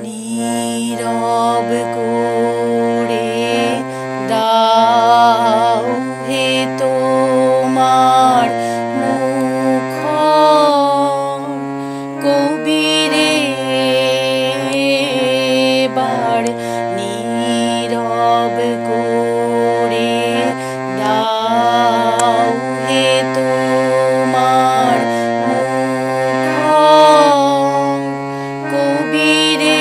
নীরব করে দাও হে তোমার মুখর কবিরে বার নীরব করে দাও হে তোমার মুখর কবিরে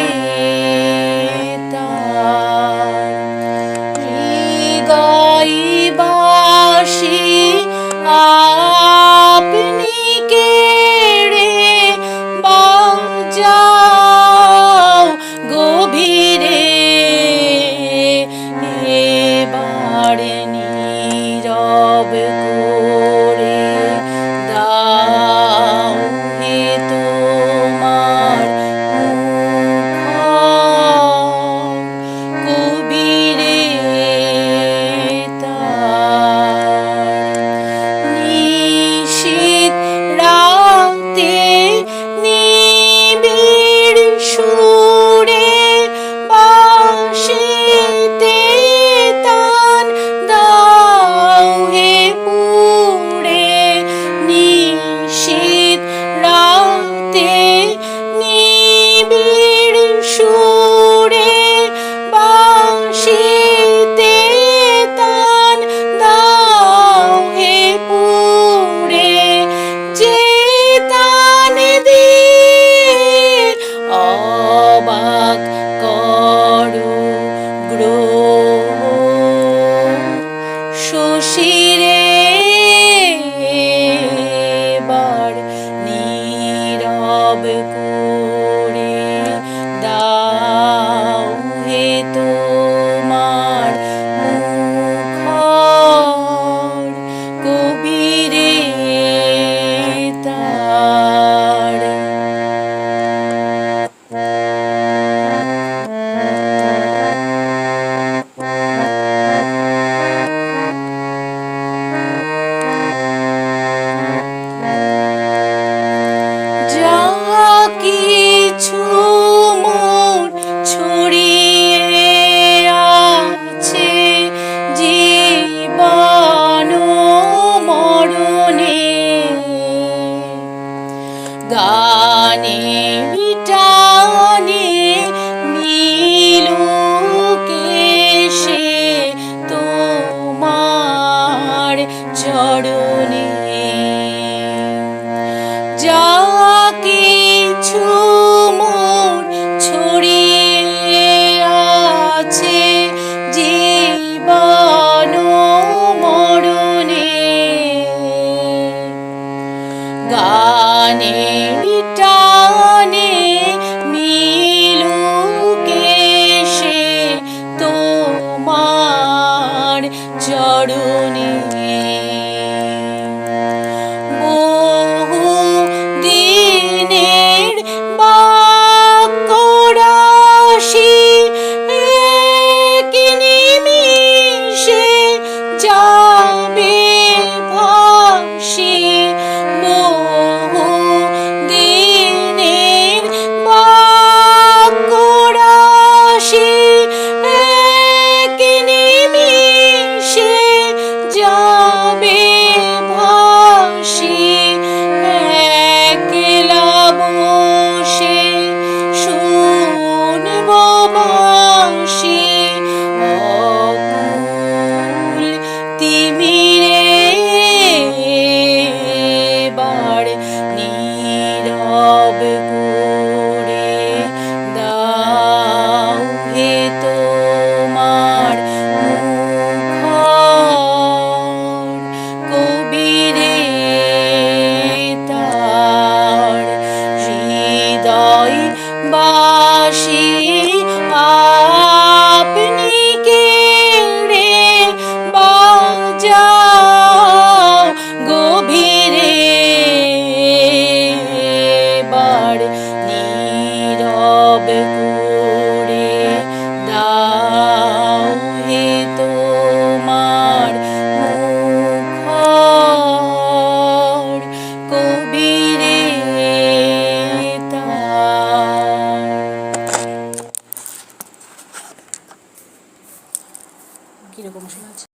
হৃদয়বাসী আপনি কেড়ে বাজাও গভীরে এবার নীরব করে দাও হে তোমার মুখর কবিরে নিশীথ রাতে নিবিড় সুরে বাঁশিতে তান দাও হে পুড়ে নিশীথ রাতে নিবিড় সুরে বাঁশিতে তান দাও হে পুড়ে যে তান দিয়ে অবাক করো গ্রহ শশীরে বার নীরব করে দাও হে তোমার মুখর কবিরে তার যা কিছু মোর ছড়িয়ে আছে জীবন মরণে গানে টানে মিলুকে সে তোমার চরণে যা কিছু মোর ছড়িয়ে আছে জীবন মরণে গানে টানে মিলুকে সে তোমার চরণে বহু দিনের বাক্যরাশি এক নিমিষে যাবে ভাসি বহু দিনের বাক্যরাশি এক নিমিষে যাবে ভাসি একলা বসে শুনব বাঁশি অকুল তিমিরে বার নীরব করে দাও হে তোমার মুখর কবিরে তার হৃদয়বাসী আপনি কেড়ে বাজাও গভীরে বার কীরকম শোনাচ্ছে।